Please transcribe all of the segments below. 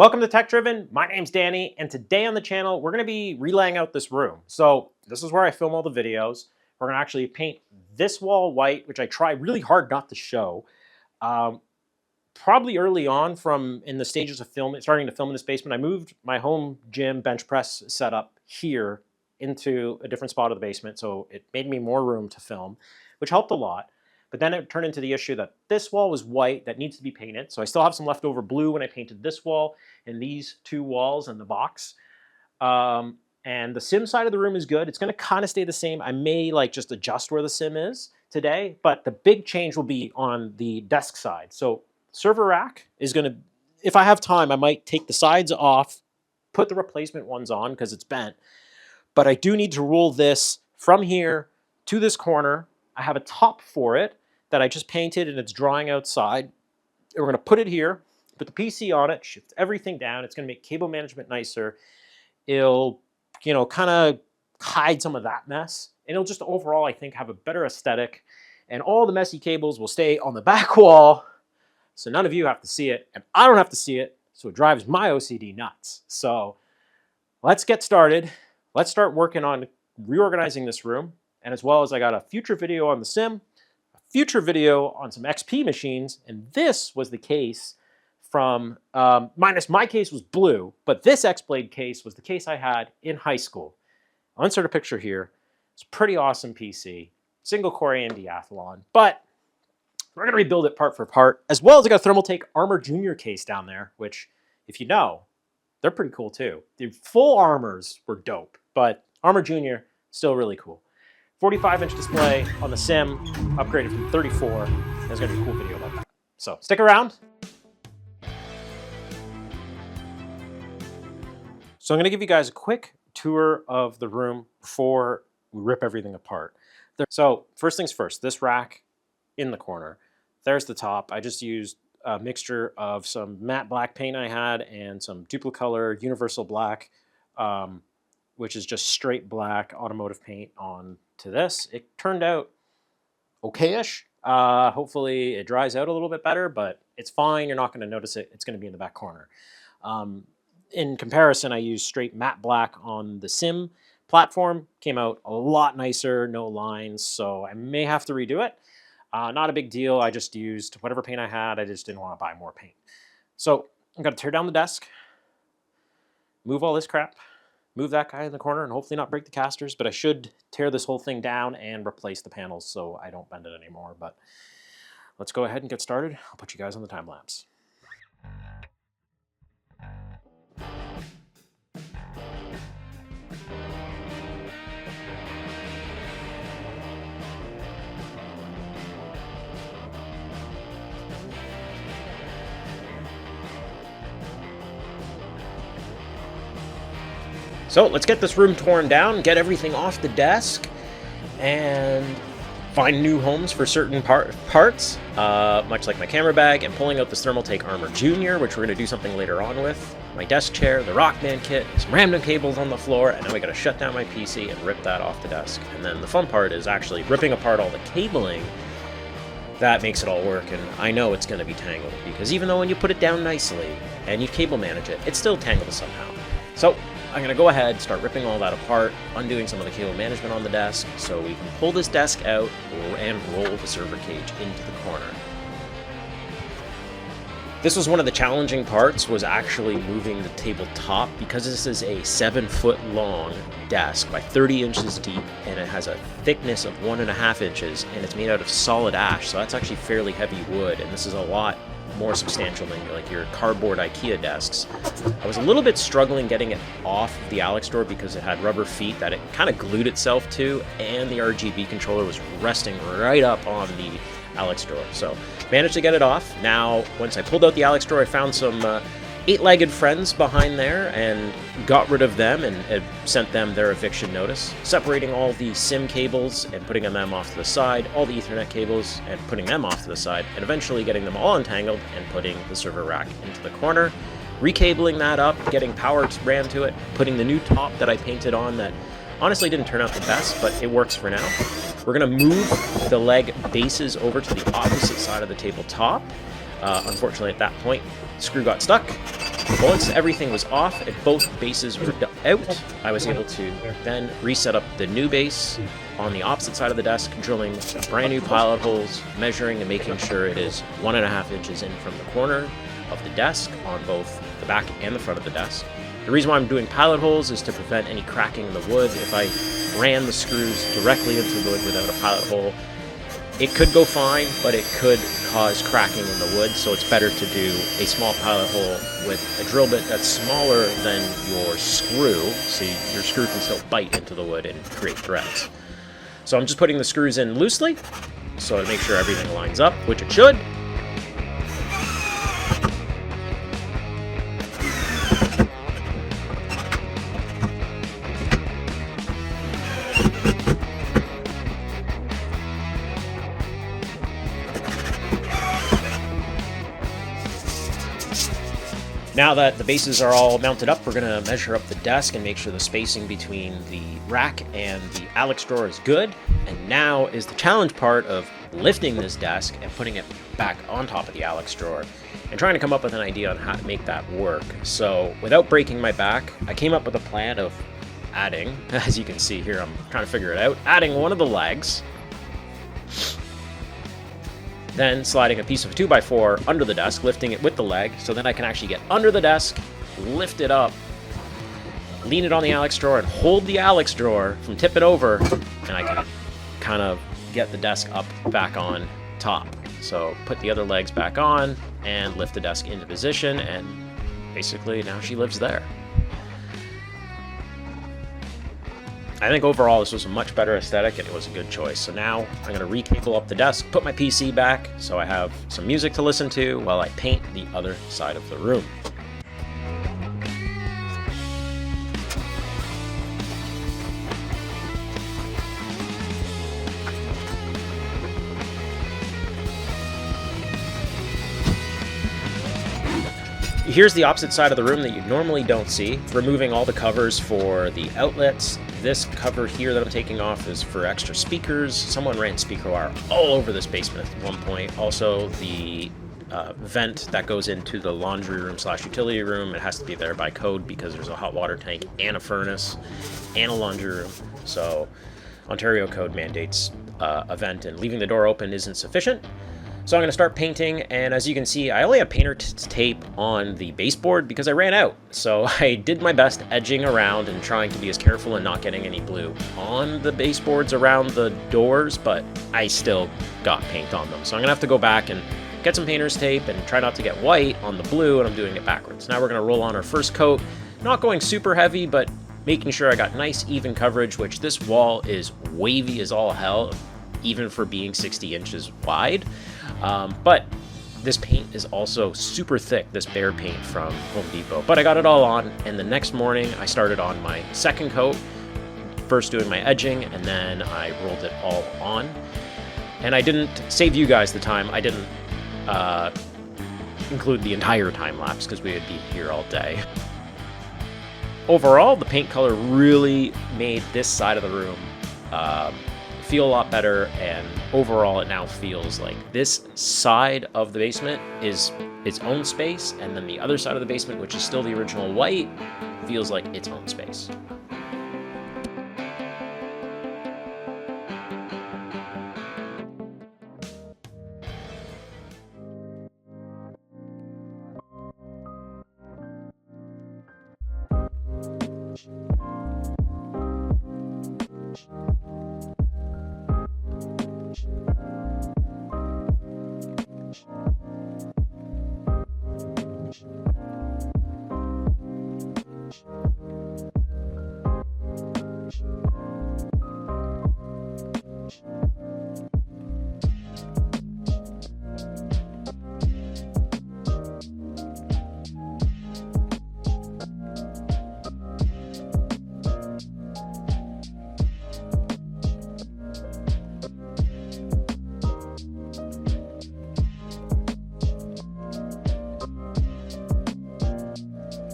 Welcome to Techdriven. My name's Danny, and today on the channel, we're going to be relaying out this room. So this is where I film all the videos. We're going to actually paint this wall white, which I try really hard not to show. Probably early on in the stages of starting to film in this basement, I moved my home gym bench press setup here into a different spot of the basement. So it made me more room to film, which helped a lot. But then it turned into the issue that this wall was white that needs to be painted. So I still have some leftover blue when I painted this wall and these two walls in the box. And the sim side of the room is good. It's going to kind of stay the same. I may just adjust where the sim is today, but the big change will be on the desk side. So server rack is going to, if I have time, I might take the sides off, put the replacement ones on because it's bent. But I do need to roll this from here to this corner. I have a top for it that I just painted and it's drying outside. We're going to put it here, put the PC on it, shift everything down. It's going to make cable management nicer. It'll, kind of hide some of that mess. And it'll just overall, I think, have a better aesthetic. And all the messy cables will stay on the back wall. So none of you have to see it. And I don't have to see it. So it drives my OCD nuts. So let's get started. Let's start working on reorganizing this room. And as well as I got a future video on the sim, a future video on some XP machines, and this was the case from, minus my case was blue, but this X-Blade case was the case I had in high school. I'll insert a picture here. It's a pretty awesome PC, single core AMD Athlon, but we're gonna rebuild it part for part, as well as I got a Thermaltake Armor Junior case down there, which, if you know, they're pretty cool too. The full armors were dope, but Armor Junior, still really cool. 45-inch display on the sim, upgraded from 34. There's gonna be a cool video about that. So stick around. So I'm gonna give you guys a quick tour of the room before we rip everything apart. So first things first, this rack in the corner. There's the top. I just used a mixture of some matte black paint I had and some Duplicolor Universal Black, which is just straight black automotive paint on to this. It turned out okay-ish. Hopefully it dries out a little bit better, but it's fine. You're not going to notice it. It's going to be in the back corner. In comparison, I used straight matte black on the sim platform. Came out a lot nicer, no lines, so I may have to redo it. Not a big deal. I just used whatever paint I had. I just didn't want to buy more paint. So I'm going to tear down the desk, move all this crap, move that guy in the corner, and hopefully not break the casters, but I should tear this whole thing down and replace the panels so I don't bend it anymore. But let's go ahead and get started. I'll put you guys on the time lapse. So let's get this room torn down, get everything off the desk, and find new homes for certain parts, much like my camera bag, and pulling out this Thermaltake Armor Junior, which we're going to do something later on with, my desk chair, the Rockman kit, some random cables on the floor, and then we got to shut down my PC and rip that off the desk. And then the fun part is actually ripping apart all the cabling that makes it all work, and I know it's going to be tangled, because even though when you put it down nicely and you cable manage it, it's still tangled somehow. So I'm going to go ahead, start ripping all that apart, undoing some of the cable management on the desk, so we can pull this desk out and roll the server cage into the corner. This was one of the challenging parts, was actually moving the tabletop, because this is a 7-foot long desk by 30 inches deep, and it has a thickness of 1.5 inches, and it's made out of solid ash, so that's actually fairly heavy wood, and this is a lot more substantial than your cardboard IKEA desks. I was a little bit struggling getting it off of the Alex door because it had rubber feet that it kind of glued itself to, and the RGB controller was resting right up on the Alex door. So managed to get it off. Now, once I pulled out the Alex door, I found some 8-legged friends behind there and got rid of them and sent them their eviction notice, separating all the SIM cables and putting them off to the side, all the Ethernet cables and putting them off to the side, and eventually getting them all entangled and putting the server rack into the corner, recabling that up, getting power ran to it, putting the new top that I painted on that honestly didn't turn out the best, but it works for now. We're going to move the leg bases over to the opposite side of the tabletop. Unfortunately, at that point, the screw got stuck. Once everything was off and both bases were out, I was able to then reset up the new base on the opposite side of the desk, drilling brand new pilot holes, measuring and making sure it is 1.5 inches in from the corner of the desk on both the back and the front of the desk. The reason why I'm doing pilot holes is to prevent any cracking in the wood. If I ran the screws directly into the wood without a pilot hole, it could go fine, but it could cause cracking in the wood, so it's better to do a small pilot hole with a drill bit that's smaller than your screw, so your screw can still bite into the wood and create threads. So I'm just putting the screws in loosely, so to make sure everything lines up, which it should. Now that the bases are all mounted up, we're going to measure up the desk and make sure the spacing between the rack and the Alex drawer is good. And now is the challenge part of lifting this desk and putting it back on top of the Alex drawer and trying to come up with an idea on how to make that work. So without breaking my back, I came up with a plan of adding, as you can see here, I'm trying to figure it out, adding one of the legs, then sliding a piece of 2x4 under the desk, lifting it with the leg, so then I can actually get under the desk, lift it up, lean it on the Alex drawer, and hold the Alex drawer from tipping over, and I can kind of get the desk up back on top. So put the other legs back on and lift the desk into position, and basically now she lives there. I think overall this was a much better aesthetic and it was a good choice. So now I'm going to recable up the desk, put my PC back so I have some music to listen to while I paint the other side of the room. Here's the opposite side of the room that you normally don't see. Removing all the covers for the outlets. This cover here that I'm taking off is for extra speakers. Someone ran speaker wire all over this basement at one point. Also, the vent that goes into the laundry room / utility room, it has to be there by code because there's a hot water tank and a furnace and a laundry room. So Ontario code mandates a vent, and leaving the door open isn't sufficient. So I'm going to start painting, and as you can see, I only have painter tape on the baseboard because I ran out. So I did my best edging around and trying to be as careful and not getting any blue on the baseboards around the doors, but I still got paint on them. So I'm going to have to go back and get some painter's tape and try not to get white on the blue, and I'm doing it backwards. Now we're going to roll on our first coat, not going super heavy, but making sure I got nice even coverage, which this wall is wavy as all hell, even for being 60 inches wide. But this paint is also super thick, this Bear paint from Home Depot. But I got it all on, and the next morning I started on my second coat, first doing my edging, and then I rolled it all on. And I didn't save you guys the time. I didn't include the entire time lapse because we would be here all day. Overall, the paint color really made this side of the room feel a lot better, and overall it now feels like this side of the basement is its own space, and then the other side of the basement, which is still the original white, feels like its own space.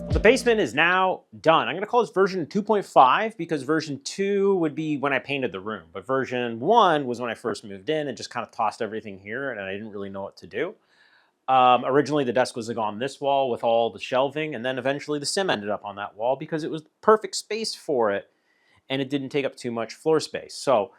The basement is now done. I'm going to call this version 2.5 because version 2 would be when I painted the room, but version 1 was when I first moved in and just kind of tossed everything here and I didn't really know what to do. Originally, the desk was on this wall with all the shelving, and then eventually the sim ended up on that wall because it was the perfect space for it, and it didn't take up too much floor space. So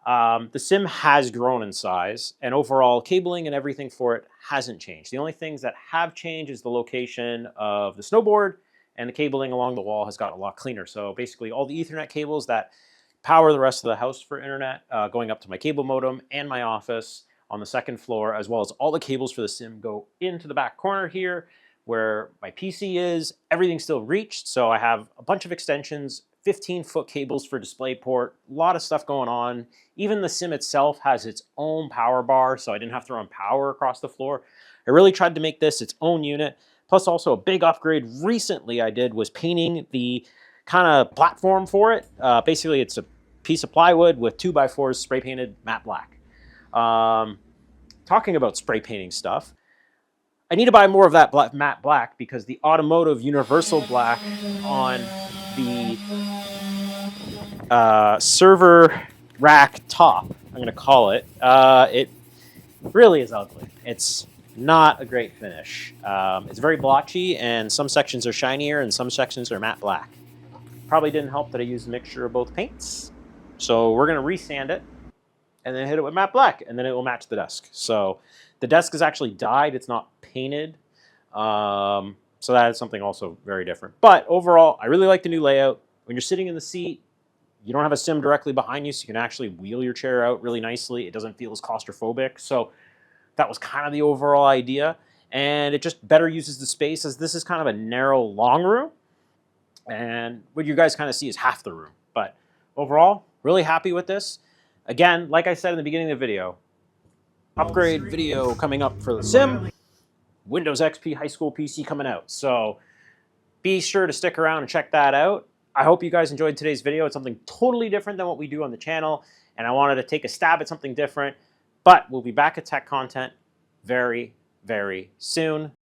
the sim has grown in size, and overall cabling and everything for it hasn't changed. The only things that have changed is the location of the snowboard, and the cabling along the wall has gotten a lot cleaner. So basically all the Ethernet cables that power the rest of the house for internet, going up to my cable modem and my office on the second floor, as well as all the cables for the sim go into the back corner here where my PC is. Everything's still reached, so I have a bunch of extensions, 15-foot cables for DisplayPort, a lot of stuff going on. Even the sim itself has its own power bar, so I didn't have to run power across the floor. I really tried to make this its own unit. Plus also a big upgrade recently I did was painting the kind of platform for it. Basically it's a piece of plywood with 2x4s spray painted matte black. Talking about spray painting stuff, I need to buy more of that matte black because the automotive universal black on the server rack top, I'm going to call it, it really is ugly. It's not a great finish. It's very blotchy, and some sections are shinier and some sections are matte black. Probably didn't help that I used a mixture of both paints. So we're going to resand it and then hit it with matte black, and then it will match the desk. So the desk is actually dyed. It's not painted. So that is something also very different. But overall, I really like the new layout. When you're sitting in the seat, you don't have a sim directly behind you, so you can actually wheel your chair out really nicely. It doesn't feel as claustrophobic. So that was kind of the overall idea. And it just better uses the space, as this is kind of a narrow, long room. And what you guys kind of see is half the room. But overall, really happy with this. Again, like I said in the beginning of the video, upgrade video coming up for the sim. Windows XP High School PC coming out. So be sure to stick around and check that out. I hope you guys enjoyed today's video. It's something totally different than what we do on the channel, and I wanted to take a stab at something different. But we'll be back at tech content very, very soon.